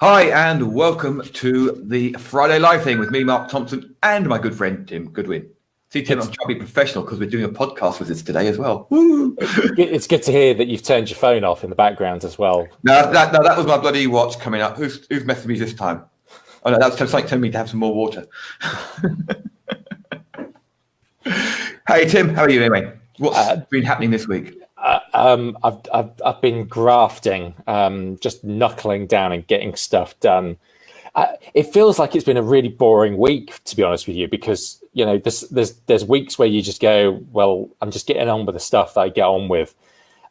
Hi, and welcome to the Friday Live thing with me, Mark Thompson, and my good friend, Tim Goodwin. See, Tim, I'm trying to be professional because we're doing a podcast with us today as well. Woo! It's good to hear that you've turned your phone off in the background as well. No, that was my bloody watch coming up. Who's messing me this time? Oh, no, that's like telling me to have some more water. Hey, Tim, how are you anyway? What's been happening this week? I've been grafting, just knuckling down and getting stuff done. It feels like it's been a really boring week, to be honest with you, because there's weeks where you just go, well, I'm just getting on with the stuff that I get on with,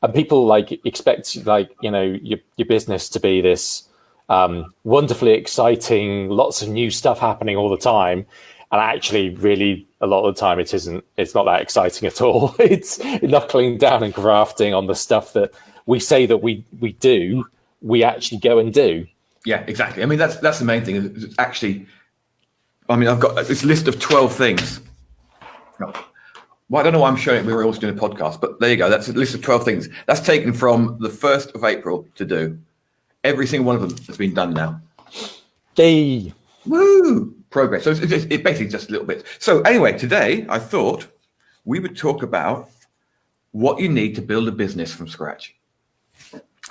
and people expect your business to be this wonderfully exciting, lots of new stuff happening all the time. And actually, really, a lot of the time, it isn't. It's not that exciting at all. It's knuckling down and grafting on the stuff that we say that we do, we actually go and do. Yeah, exactly. I mean, that's the main thing. It's actually, I mean, I've got this list of 12 things. Well, I don't know why I'm showing it. We were also doing a podcast, but there you go. That's a list of 12 things. That's taken from the 1st of April to do. Every single one of them has been done now. Yay! Woo! Progress. So it's basically just a little bit. So anyway, today I thought we would talk about what you need to build a business from scratch.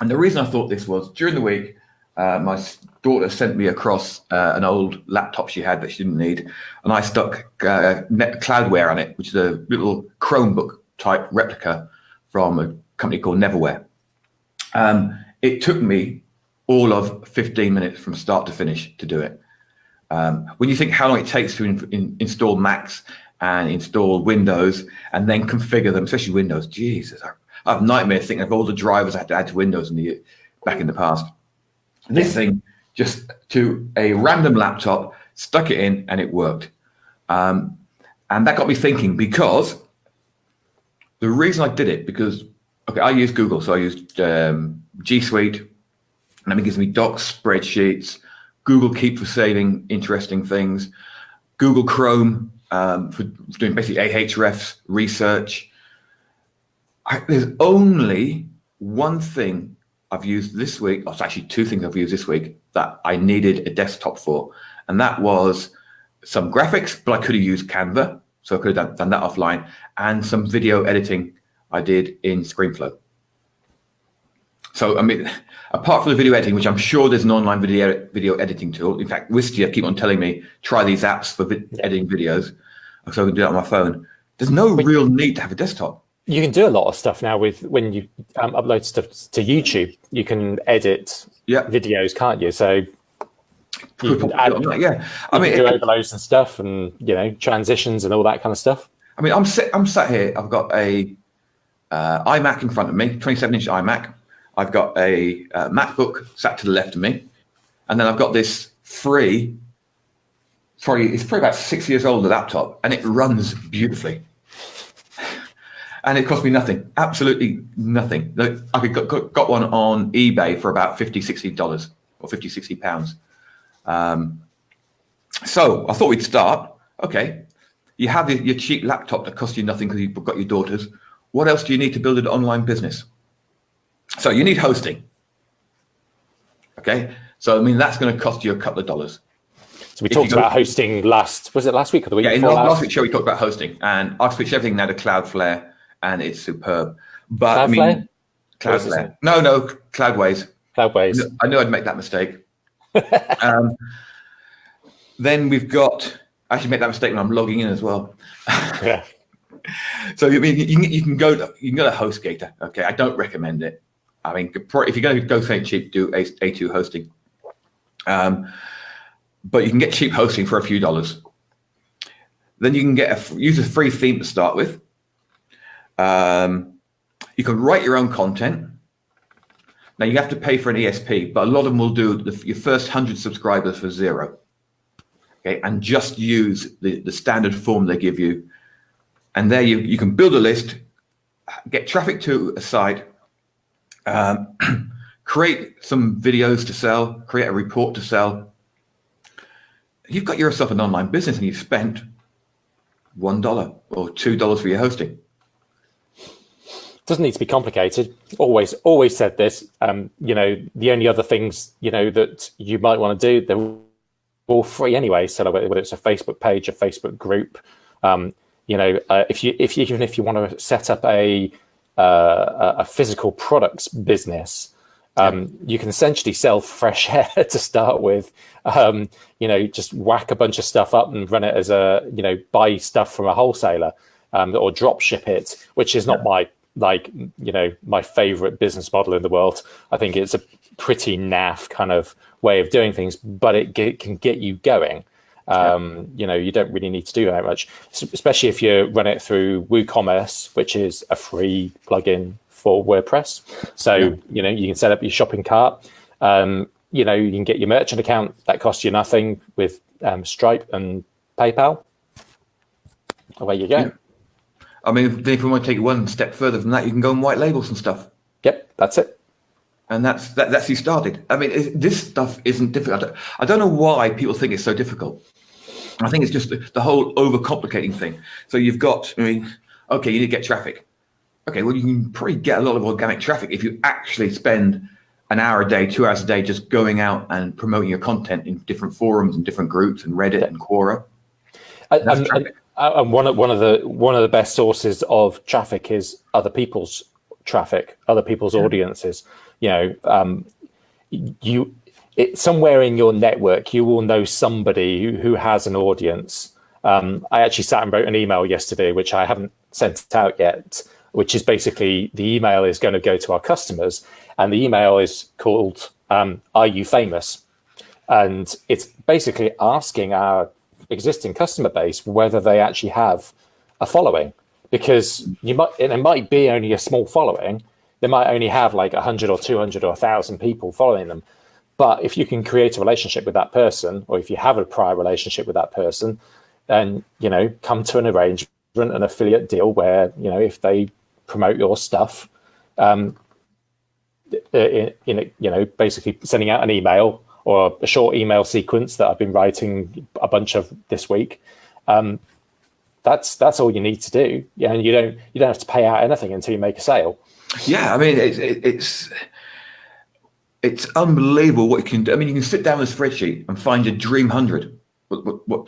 And the reason I thought this was during the week, my daughter sent me across an old laptop she had that she didn't need, and I stuck Cloudware on it, which is a little Chromebook type replica from a company called Neverware. It took me all of 15 minutes from start to finish to do it. When you think how long it takes to install Macs and install Windows and then configure them, especially Windows, Jesus, I have nightmares thinking of all the drivers I had to add to Windows back in the past. And this thing, just to a random laptop, stuck it in and it worked. And that got me thinking, because the reason I did it, because, okay, I use Google, so I used G Suite, and it gives me docs, spreadsheets, Google Keep for saving interesting things, Google Chrome for doing basically Ahrefs research. There's only one thing I've used this week, or it's actually two things I've used this week that I needed a desktop for, and that was some graphics, but I could have used Canva, so I could have done that offline, and some video editing I did in ScreenFlow. So, I mean, apart from the video editing, which I'm sure there's an online video editing tool. In fact, Wistia keep on telling me, try these apps for editing videos, so I can do that on my phone. There's no real need to have a desktop. You can do a lot of stuff now when you upload stuff to YouTube. You can edit videos, can't you? So you can add, I mean, do overlays and stuff, and transitions and all that kind of stuff. I mean, I'm sat here. I've got a iMac in front of me, 27-inch iMac. I've got a MacBook sat to the left of me, and then I've got this it's probably about 6 years old, the laptop, and it runs beautifully. And it cost me nothing, absolutely nothing. I got one on eBay for about $50-$60 or £50-60. So I thought we'd start. Okay, you have your cheap laptop that costs you nothing because you've got your daughters. What else do you need to build an online business? So you need hosting. Okay, so I mean that's going to cost you a couple of dollars. So we talked about hosting last week or the week before? Yeah, in last week's show we talked about hosting, and I've switched everything now to Cloudflare, and it's superb. But Cloudflare? I mean, Cloudflare. No, Cloudways. Cloudways. I knew I'd make that mistake. Then we've got, I actually make that mistake when I'm logging in as well. Yeah. So I mean, you can go to HostGator. Okay, I don't recommend it. I mean, if you're going to go something cheap, do A2 hosting. But you can get cheap hosting for a few dollars. Then you can use a free theme to start with. You can write your own content. Now you have to pay for an ESP, but a lot of them will do your first 100 subscribers for $0. Okay, and just use the standard form they give you. And there you can build a list, get traffic to a site, create some videos to sell, create a report to sell. You've got yourself an online business, and you've spent $1 or $2 for your hosting. doesn't need to be complicated. Always said this. The only other things that you might want to do, they're all free anyway. So whether it's a Facebook page, a Facebook group, if you want to set up a physical products business, you can essentially sell fresh air to start with. Just whack a bunch of stuff up and run it as buy stuff from a wholesaler, or drop ship it, which is not my favorite business model in the world. I think it's a pretty naff kind of way of doing things, but it can get you going. You don't really need to do that much, especially if you run it through WooCommerce, which is a free plugin for WordPress. So, you can set up your shopping cart. You can get your merchant account. That costs you nothing with Stripe and PayPal. Away you go. Yeah. I mean, if we want to take it one step further than that, you can go and white label some stuff. Yep, that's it. And that's you started. I mean, this stuff isn't difficult. I don't know why people think it's so difficult. I think it's just the whole overcomplicating thing. So you've got, you need to get traffic. Okay, well, you can probably get a lot of organic traffic if you actually spend an hour a day, 2 hours a day, just going out and promoting your content in different forums and different groups and Reddit and Quora. And one of the best sources of traffic is other people's traffic, other people's audiences. Somewhere in your network, you will know somebody who has an audience. I actually sat and wrote an email yesterday, which I haven't sent out yet, which is basically the email is going to go to our customers, and the email is called "Are you famous?" And it's basically asking our existing customer base whether they actually have a following, because it might be only a small following. They might only have like 100 or 200 or 1,000 people following them. But if you can create a relationship with that person, or if you have a prior relationship with that person, then, come to an arrangement, an affiliate deal where, if they promote your stuff, basically sending out an email or a short email sequence that I've been writing a bunch of this week. That's all you need to do. Yeah, and you don't have to pay out anything until you make a sale. Yeah, I mean, it's unbelievable what you can do. I mean, you can sit down with a spreadsheet and find your dream 100. What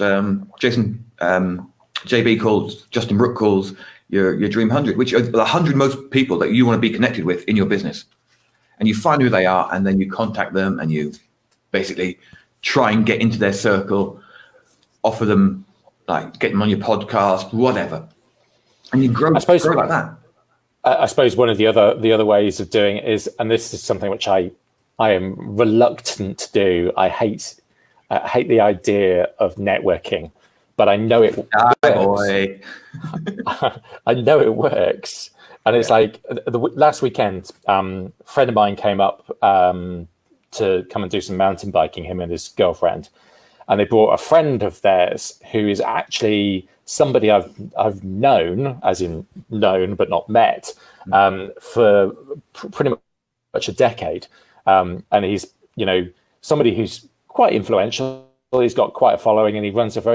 JB calls, Justin Brooke calls your dream 100, which are the 100 most people that you want to be connected with in your business. And you find who they are, and then you contact them, and you basically try and get into their circle, offer them, get them on your podcast, whatever. And you grow like that. I suppose one of the other ways of doing it is, and this is something which I am reluctant to do. I hate the idea of networking, but I know it works. I know it works. And it's like last weekend, a friend of mine came up to come and do some mountain biking, him and his girlfriend. And they brought a friend of theirs who is actually somebody I've known, as in known but not met, for pretty much a decade. And he's, somebody who's quite influential. He's got quite a following, and he runs his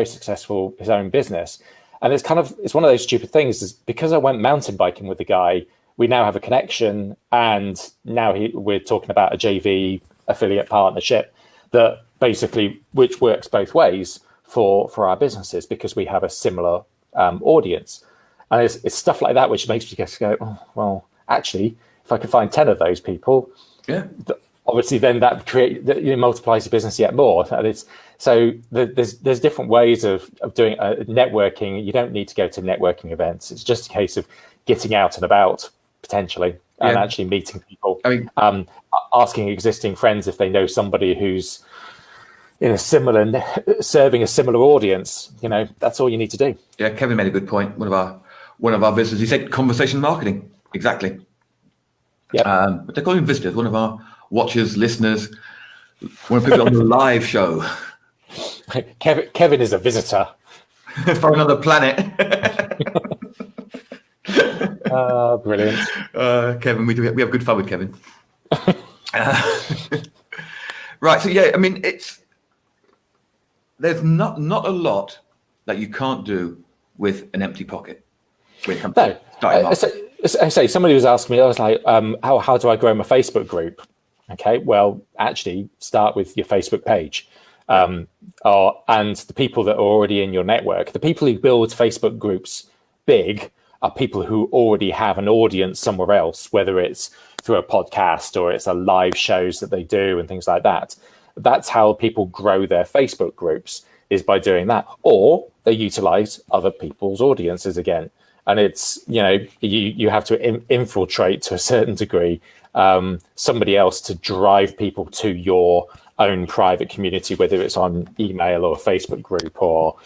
own business. And it's one of those stupid things, is because I went mountain biking with the guy, we now have a connection, and now we're talking about a JV affiliate partnership that basically, which works both ways for our businesses, because we have a similar audience. And it's stuff like that which makes me just go, oh, well, actually, if I can find 10 of those people, obviously then that multiplies the business yet more. And there's different ways of doing networking. You don't need to go to networking events. It's just a case of getting out and about potentially and actually meeting people. I mean, asking existing friends if they know somebody who's in serving a similar audience. That's all you need to do. Yeah, Kevin made a good point. One of our visitors, he said conversation marketing. Exactly. Yeah. But they're calling visitors, one of our watchers, listeners, one of the people on the live show. Kevin is a visitor from another planet. Brilliant. Kevin, we have good fun with Kevin. Right. So I mean, there's not a lot that you can't do with an empty pocket. I say somebody was asking me, I was like, how do I grow my Facebook group? Okay, well, actually start with your Facebook page. And the people that are already in your network, the people who build Facebook groups big are people who already have an audience somewhere else, whether it's through a podcast or it's a live shows that they do and things like that. That's how people grow their Facebook groups, is by doing that. Or they utilize other people's audiences again. And it's, you have to infiltrate to a certain degree somebody else to drive people to your own private community, whether it's on email or a Facebook group or,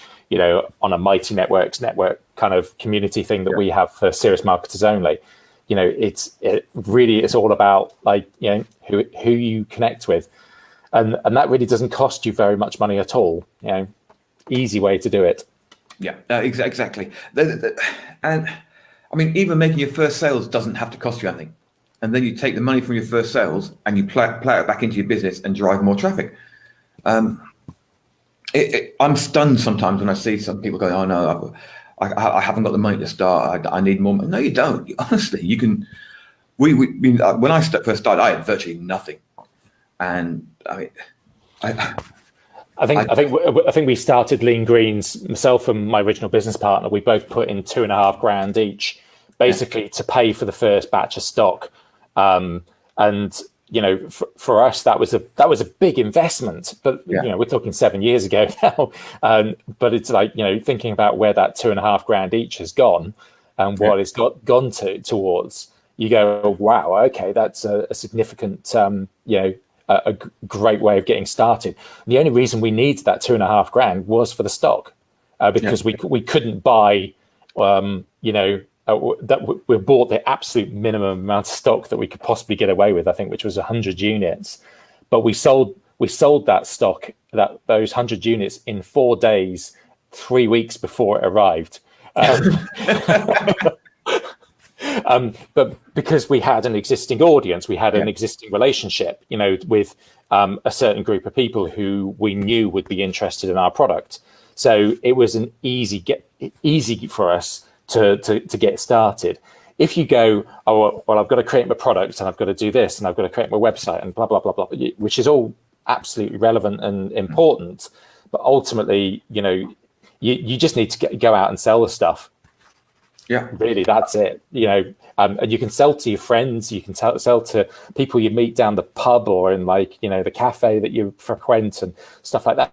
on a Mighty Networks network kind of community thing that we have for serious marketers only. It's all about who you connect with. And that really doesn't cost you very much money at all. Easy way to do it. Yeah, exactly. And I mean, even making your first sales doesn't have to cost you anything. And then you take the money from your first sales and you plow it back into your business and drive more traffic. I'm stunned sometimes when I see some people going, "Oh no, I haven't got the money to start. I need more money." No, you don't. Honestly, you can. When I first started, I had virtually nothing, and I mean, I think we started Lean Greens, myself and my original business partner. We both put in $2,500 each, basically to pay for the first batch of stock. And for us, that was a big investment. But we're talking 7 years ago now. But it's like thinking about where that $2,500 each has gone and what it's gone towards. You go, wow, okay, that's a significant a great way of getting started. The only reason we needed that $2,500 was for the stock, because we couldn't buy, that we bought the absolute minimum amount of stock that we could possibly get away with, I think, which was 100 units. But we sold that stock, those 100 units in 4 days, 3 weeks before it arrived. But because we had an existing audience, we had an existing relationship, with a certain group of people who we knew would be interested in our product. So it was an easy for us to get started. If you go, oh, well, I've got to create my product and I've got to do this and I've got to create my website and blah, blah, blah, blah, which is all absolutely relevant and important. But ultimately, you just need to go out and sell the stuff. Yeah, really, that's it. And you can sell to your friends. You can sell to people you meet down the pub or in the cafe that you frequent and stuff like that.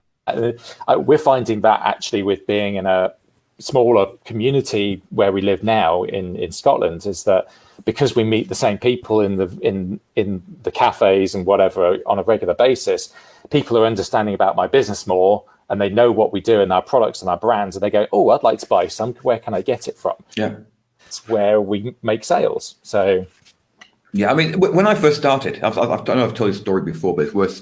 We're finding that actually with being in a smaller community where we live now in Scotland, is that because we meet the same people in the cafes and whatever on a regular basis, people are understanding about my business more. And they know what we do in our products and our brands, and they go, "Oh, I'd like to buy some. Where can I get it from?" Yeah, it's where we make sales. So, yeah, I mean, when I first started, I don't know if I've told this story before, but it's worth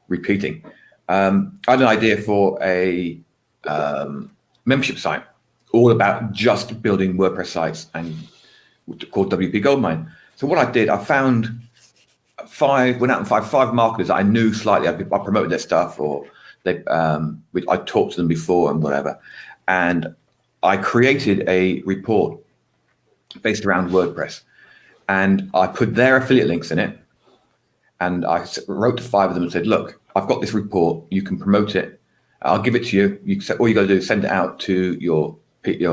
repeating. I had an idea for a membership site, all about just building WordPress sites, and called WP Goldmine. So what I did, I found went out and found five marketers that I knew slightly. I promoted their stuff, or I talked to them before and whatever, and I created a report based around WordPress, and I put their affiliate links in it, and I wrote to five of them and said, "Look, I've got this report. You can promote it. I'll give it to you. All you got to do is send it out to your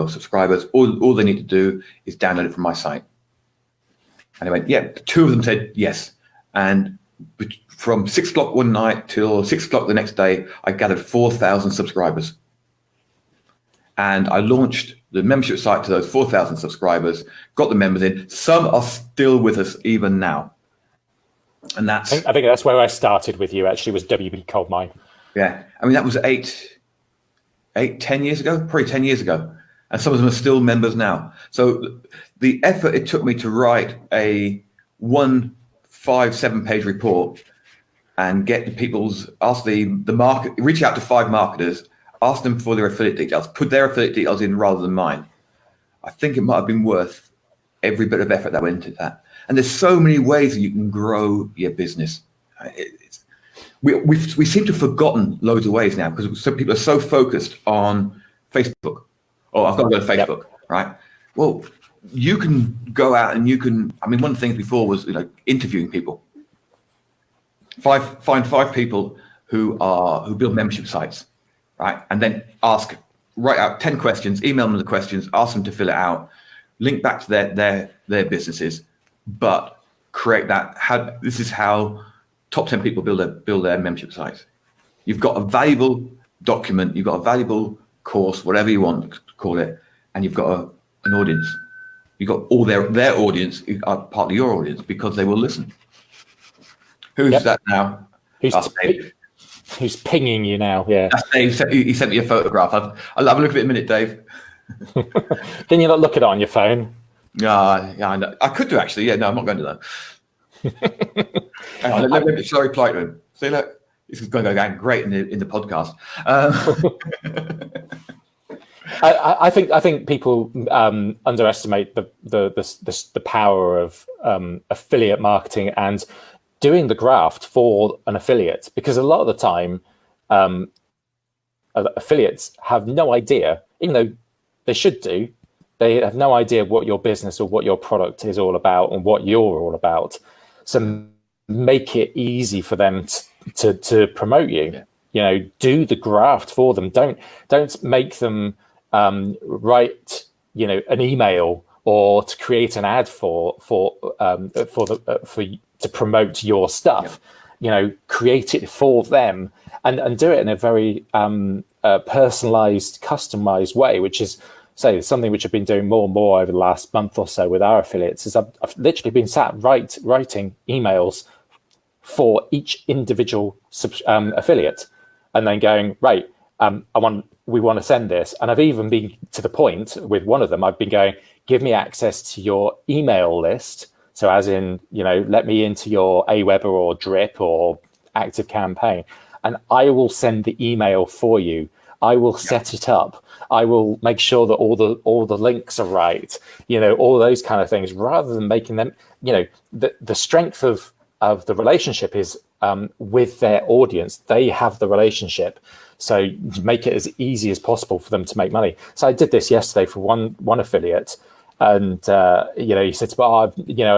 subscribers. All they need to do is download it from my site." And they went, "Yeah." Two of them said yes, and from 6 o'clock one night till 6 o'clock the next day, I gathered 4,000 subscribers. And I launched the membership site to those 4,000 subscribers, got the members in. Some are still with us even now. And that's... I think that's where I started with you, actually, was WP Goldmine. Yeah. I mean, that was 10 years ago, probably 10 years ago. And some of them are still members now. So the effort it took me to write a 7-page report and get ask the market, reach out to 5 marketers, ask them for their affiliate details, put their affiliate details in rather than mine. I think it might have been worth every bit of effort that went into that. And there's so many ways that you can grow your business. We seem to have forgotten loads of ways now, because some people are so focused on Facebook. Oh, I've got to go to Facebook, right? Well, you can go out and you can. I mean, one of the things before was interviewing people. Find 5 people who build membership sites, right? And then write out 10 questions, email them the questions, ask them to fill it out, link back to their businesses, but create that. This is how top 10 people build their membership sites. You've got a valuable document, you've got a valuable course, whatever you want to call it, and you've got an audience. You've got all their audience are part of your audience because they will listen. Who's that now? Who's pinging you now? Yeah. That's Dave. He sent me a photograph. I'll have a look at it in a minute, Dave. Can you not look at it on your phone? Yeah, I know. I could do actually. Yeah, no, I'm not going to that. Hang on, let me shall I reply to him? See, look, this is going to go down great in the podcast. I think people underestimate the power of affiliate marketing and doing the graft for an affiliate, because a lot of the time affiliates have no idea, even though they should do, they have no idea what your business or what your product is all about and what you're all about. So make it easy for them to promote you. Yeah. Do the graft for them. Don't make them write an email or to create an ad to promote your stuff. Yeah. Create it for them and do it in a very personalized, customized way, which is something which I've been doing more and more over the last month or so with our affiliates. Is I've literally been sat writing emails for each individual affiliate, and then going, right, we want to send this. And I've even been to the point with one of them, I've been going, give me access to your email list. So as in, let me into your Aweber or Drip or ActiveCampaign, and I will send the email for you. I will set it up. I will make sure that all the links are right. All those kind of things, rather than making them, the strength of the relationship is with their audience. They have the relationship. So make it as easy as possible for them to make money. So I did this yesterday for one affiliate. And, he said, I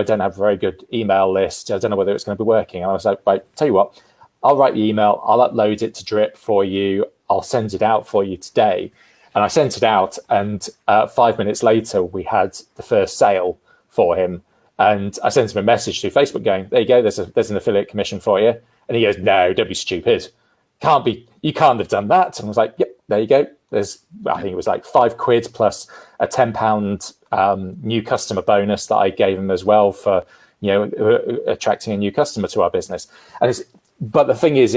don't have a very good email list. I don't know whether it's going to be working. And I was like, right, tell you what, I'll write the email. I'll upload it to Drip for you. I'll send it out for you today. And I sent it out. And 5 minutes later, we had the first sale for him. And I sent him a message through Facebook going, there you go. There's an affiliate commission for you. And he goes, no, don't be stupid. You can't have done that. And I was like, yep, there you go. I think it was like £5 plus a £10 new customer bonus that I gave him as well for, attracting a new customer to our business. But the thing is,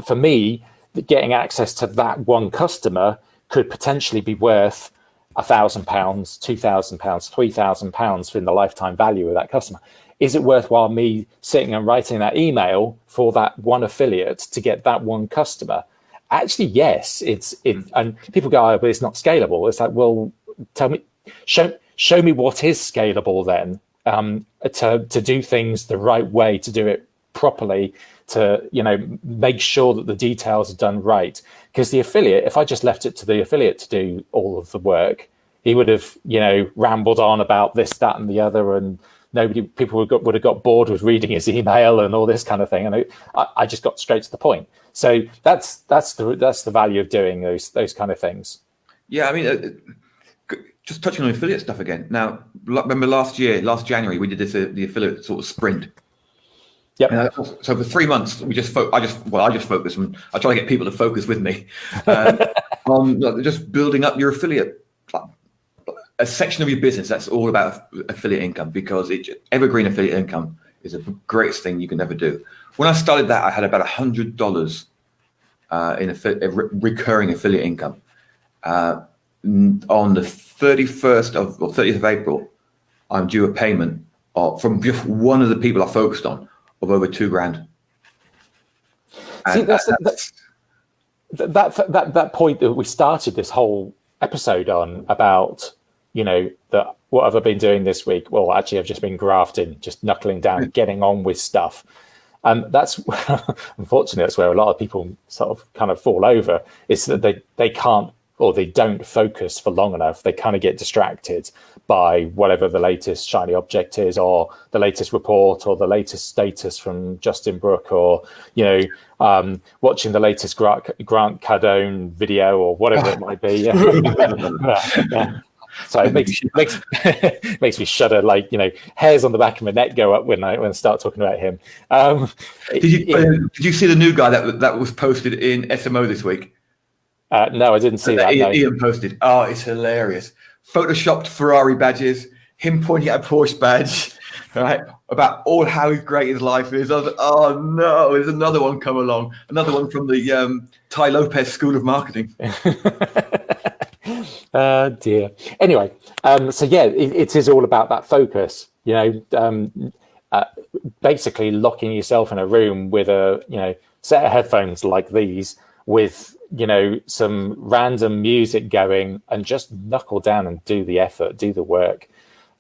for me, getting access to that one customer could potentially be worth £1,000, £2,000, £3,000 in the lifetime value of that customer. Is it worthwhile me sitting and writing that email for that one affiliate to get that one customer? Actually, yes. And people go, oh, but it's not scalable. It's like, well, show me what is scalable then, to do things the right way, to do it properly, to make sure that the details are done right. Because the affiliate, if I just left it to the affiliate to do all of the work, he would have rambled on about this, that, and the other, and people would have got bored with reading his email and all this kind of thing. And I just got straight to the point. So that's the value of doing those kind of things. Yeah, I mean, just touching on affiliate stuff again. Now, remember last January, we did the affiliate sort of sprint. Yeah. So for 3 months, I just focus on. I try to get people to focus with me on just building up your affiliate, a section of your business that's all about affiliate income, because evergreen affiliate income is the greatest thing you can ever do. When I started that, I had about $100 in recurring affiliate income. On the 30th of April, I'm due a payment from just one of the people I focused on of over $2,000. See, that point that we started this whole episode on about, what have I been doing this week? Well, actually, I've just been grafting, just knuckling down, getting on with stuff. That's unfortunately, that's where a lot of people sort of kind of fall over, is that they can't or they don't focus for long enough, they kind of get distracted by whatever the latest shiny object is, or the latest report, or the latest status from Justin Brooke, or watching the latest Grant Cardone video, or whatever it might be. Yeah. So it makes me shudder. Like, hairs on the back of my neck go up when I start talking about him. Did you see the new guy that was posted in SMO this week? No, I didn't see that. Ian posted. Oh, it's hilarious. Photoshopped Ferrari badges, him pointing at a Porsche badge, right? About how great his life is. I was like, oh no, there's another one come along. Another one from the Tai Lopez School of Marketing. Dear. Anyway, so yeah, it is all about that focus. Basically locking yourself in a room with a set of headphones like these, with some random music going, and just knuckle down and do the effort, do the work,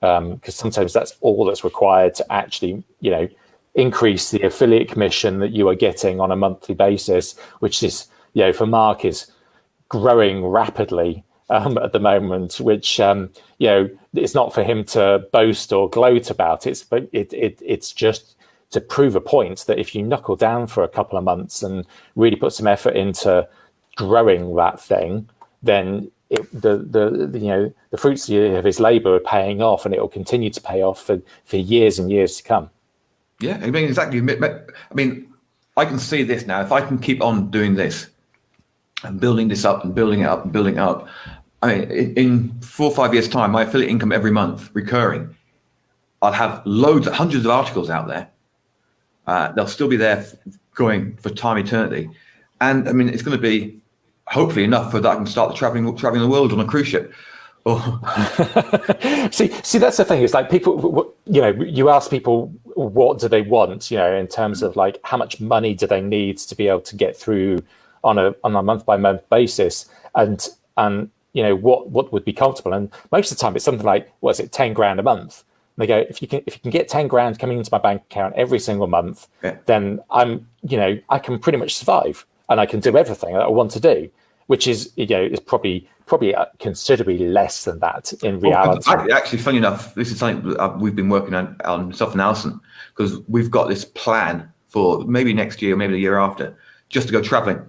because sometimes that's all that's required to actually increase the affiliate commission that you are getting on a monthly basis, which is for Mark is growing rapidly at the moment, which it's not for him to boast or gloat about. It's just to prove a point that if you knuckle down for a couple of months and really put some effort into growing that thing, then the fruits of his labor are paying off, and it will continue to pay off for years and years to come. Yeah, I mean, exactly. I mean, I can see this now. If I can keep on doing this and building this up and building it up and building it up, I mean, in 4 or 5 years' time, my affiliate income every month, recurring, I'll have hundreds of articles out there. They'll still be there going for time eternity. And I mean, it's going to be hopefully enough for that I can start traveling the world on a cruise ship. See, that's the thing. It's like people, you ask people what do they want, in terms of like how much money do they need to be able to get through on a month by month basis, and what would be comfortable. And most of the time it's something like, what is it, 10 grand a month? And they go, if you can get 10 grand coming into my bank account every single month, then I can pretty much survive, and I can do everything that I want to do, which is probably considerably less than that in reality. Actually, funny enough, this is something that we've been working on myself and Alison, because we've got this plan for maybe next year, maybe the year after, just to go traveling,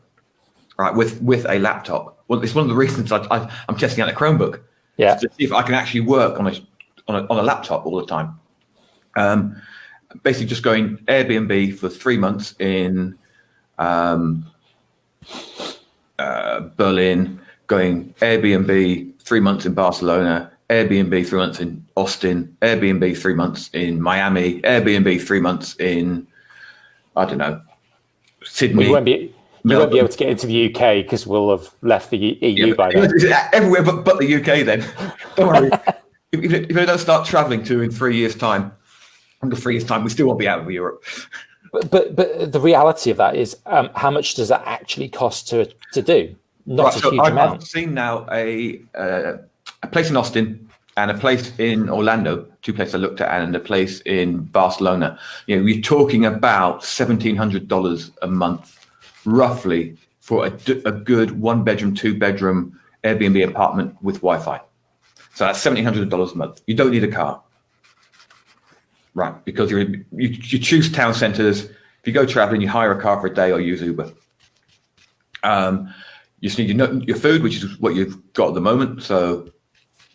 right, with a laptop. Well, it's one of the reasons I'm testing out a Chromebook, to see if I can actually work on a laptop all the time. Basically, just going Airbnb for 3 months in Berlin, going Airbnb 3 months in Barcelona, Airbnb 3 months in Austin, Airbnb 3 months in Miami, Airbnb 3 months in, I don't know, Sydney. You won't be able to get into the UK because we'll have left the EU by then. Everywhere but the UK then. Don't worry. If I don't start traveling in 3 years' time, under 3 years' time, we still won't be out of Europe. But the reality of that is, how much does that actually cost to do? Not a huge amount. I've seen now a place in Austin and a place in Orlando, 2 places I looked at, and a place in Barcelona. You're talking about $1,700 a month, roughly, for a good 1-bedroom, 2-bedroom Airbnb apartment with Wi-Fi. So that's $1,700 a month. You don't need a car. Right, because you choose town centers. If you go traveling, you hire a car for a day or use Uber. You just need your food, which is what you've got at the moment. So,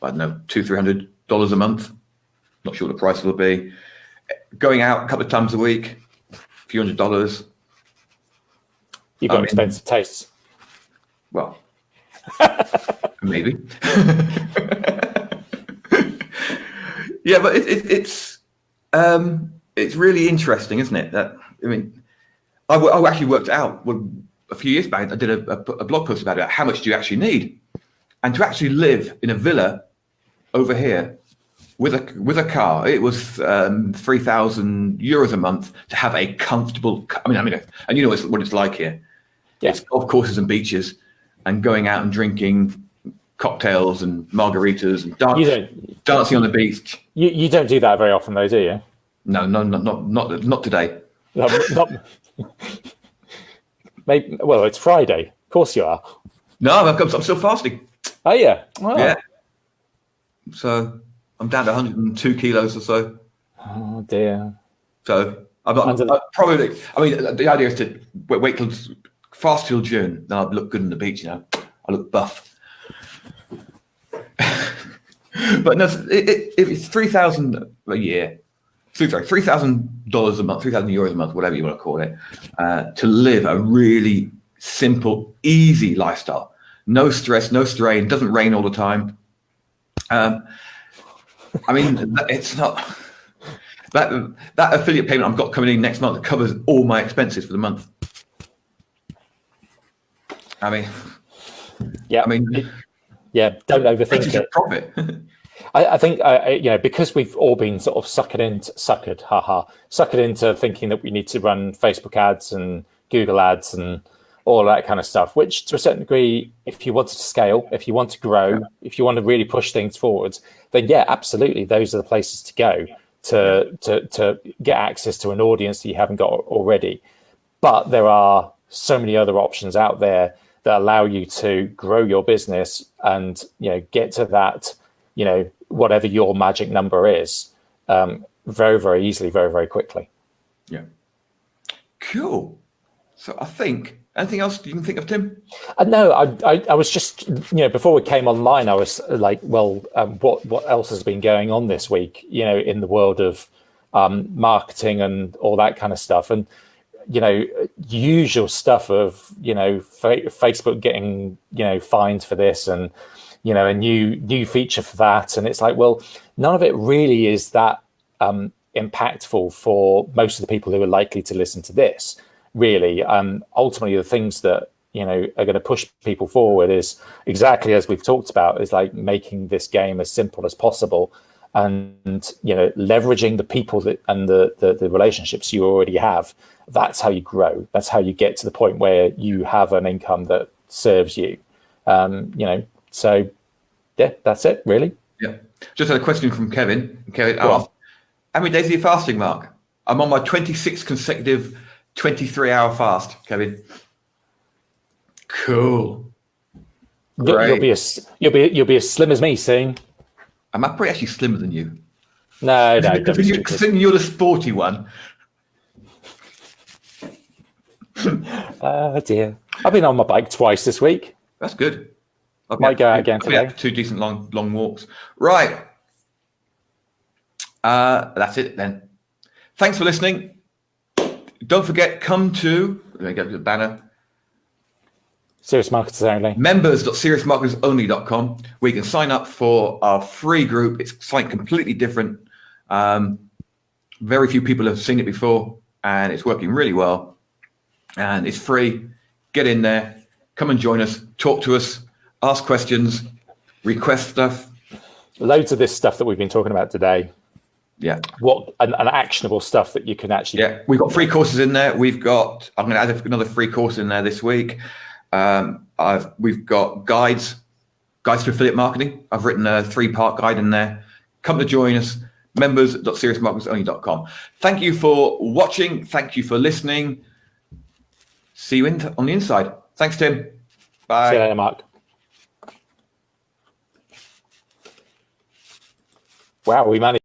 I don't know, $200-300 a month. Not sure what the price will be. Going out a couple of times a week, a few $100s. You've got expensive tastes. Well, maybe. Yeah, but it's really interesting, isn't it? That, I mean, I actually worked out a few years back. I did a blog post about it. How much do you actually need? And to actually live in a villa over here with a car, it was €3,000 a month to have a comfortable. I mean, and you know what it's like here. Yeah. It's golf courses and beaches, and going out and drinking cocktails and margaritas and dancing on the beach. You don't do that very often, though, do you? No, not today. Maybe, well, it's Friday. Of course you are. No, I'm still fasting. Oh yeah. Oh. Yeah. So I'm down to 102 kilos or so. Oh dear. So I'm probably. I mean, the idea is to wait till fast till June. Then I'll look good on the beach. I look buff. But no, it's 3,000 a year. Sorry, $3,000 a month, 3,000 euros a month, whatever you want to call it, to live a really simple, easy lifestyle. No stress, no strain. Doesn't rain all the time. I mean, it's not that affiliate payment I've got coming in next month covers all my expenses for the month. I mean, yeah. Yeah, don't overthink it. Profit. I think because we've all been sort of suckered into thinking that we need to run Facebook ads and Google ads and all that kind of stuff. Which, to a certain degree, if you wanted to scale, if you want to grow, if you want to really push things forwards, then yeah, absolutely, those are the places to go to get access to an audience that you haven't got already. But there are so many other options out there that allow you to grow your business and get to that whatever your magic number is very, very easily, very, very quickly. Yeah. Cool. So I think anything else you can think of, Tim? No, I was just before we came online, I was like, well, what else has been going on this week? In the world of marketing and all that kind of stuff, and usual stuff of Facebook getting fined for this and a new feature for that, and it's like, well, none of it really is that impactful for most of the people who are likely to listen to this. Really, ultimately, the things that are going to push people forward is exactly as we've talked about, is like making this game as simple as possible, and leveraging the people and the relationships you already have. That's how you grow. That's how you get to the point where you have an income that serves you. So yeah, that's it really. Yeah. Just had a question from Kevin. Kevin asked, how many days are you fasting, Mark? I'm on my 26th consecutive 23-hour fast, Kevin. Cool. You'll be as slim as me soon. I'm probably actually slimmer than you. No, Considering you're the sporty one. Oh dear. I've been on my bike twice this week. That's good. Might go out again today. 2 decent long walks. Right. That's it then. Thanks for listening. Don't forget, let me get the banner. Serious Marketers Only. Members.seriousmarketersonly.com, where you can sign up for our free group. It's something completely different. Very few people have seen it before, and it's working really well. And it's free. Get in there. Come and join us. Talk to us. Ask questions. Request stuff. Loads of this stuff that we've been talking about today. Yeah. An actionable stuff that you can actually. Yeah, we've got free courses in there. I'm going to add another free course in there this week. We've got guides to affiliate marketing. I've written a 3-part guide in there. Come to join us. Members.seriousmarketersonly.com. Thank you for watching. Thank you for listening. See you on the inside. Thanks, Tim. Bye. See you later, Mark. Wow, we managed.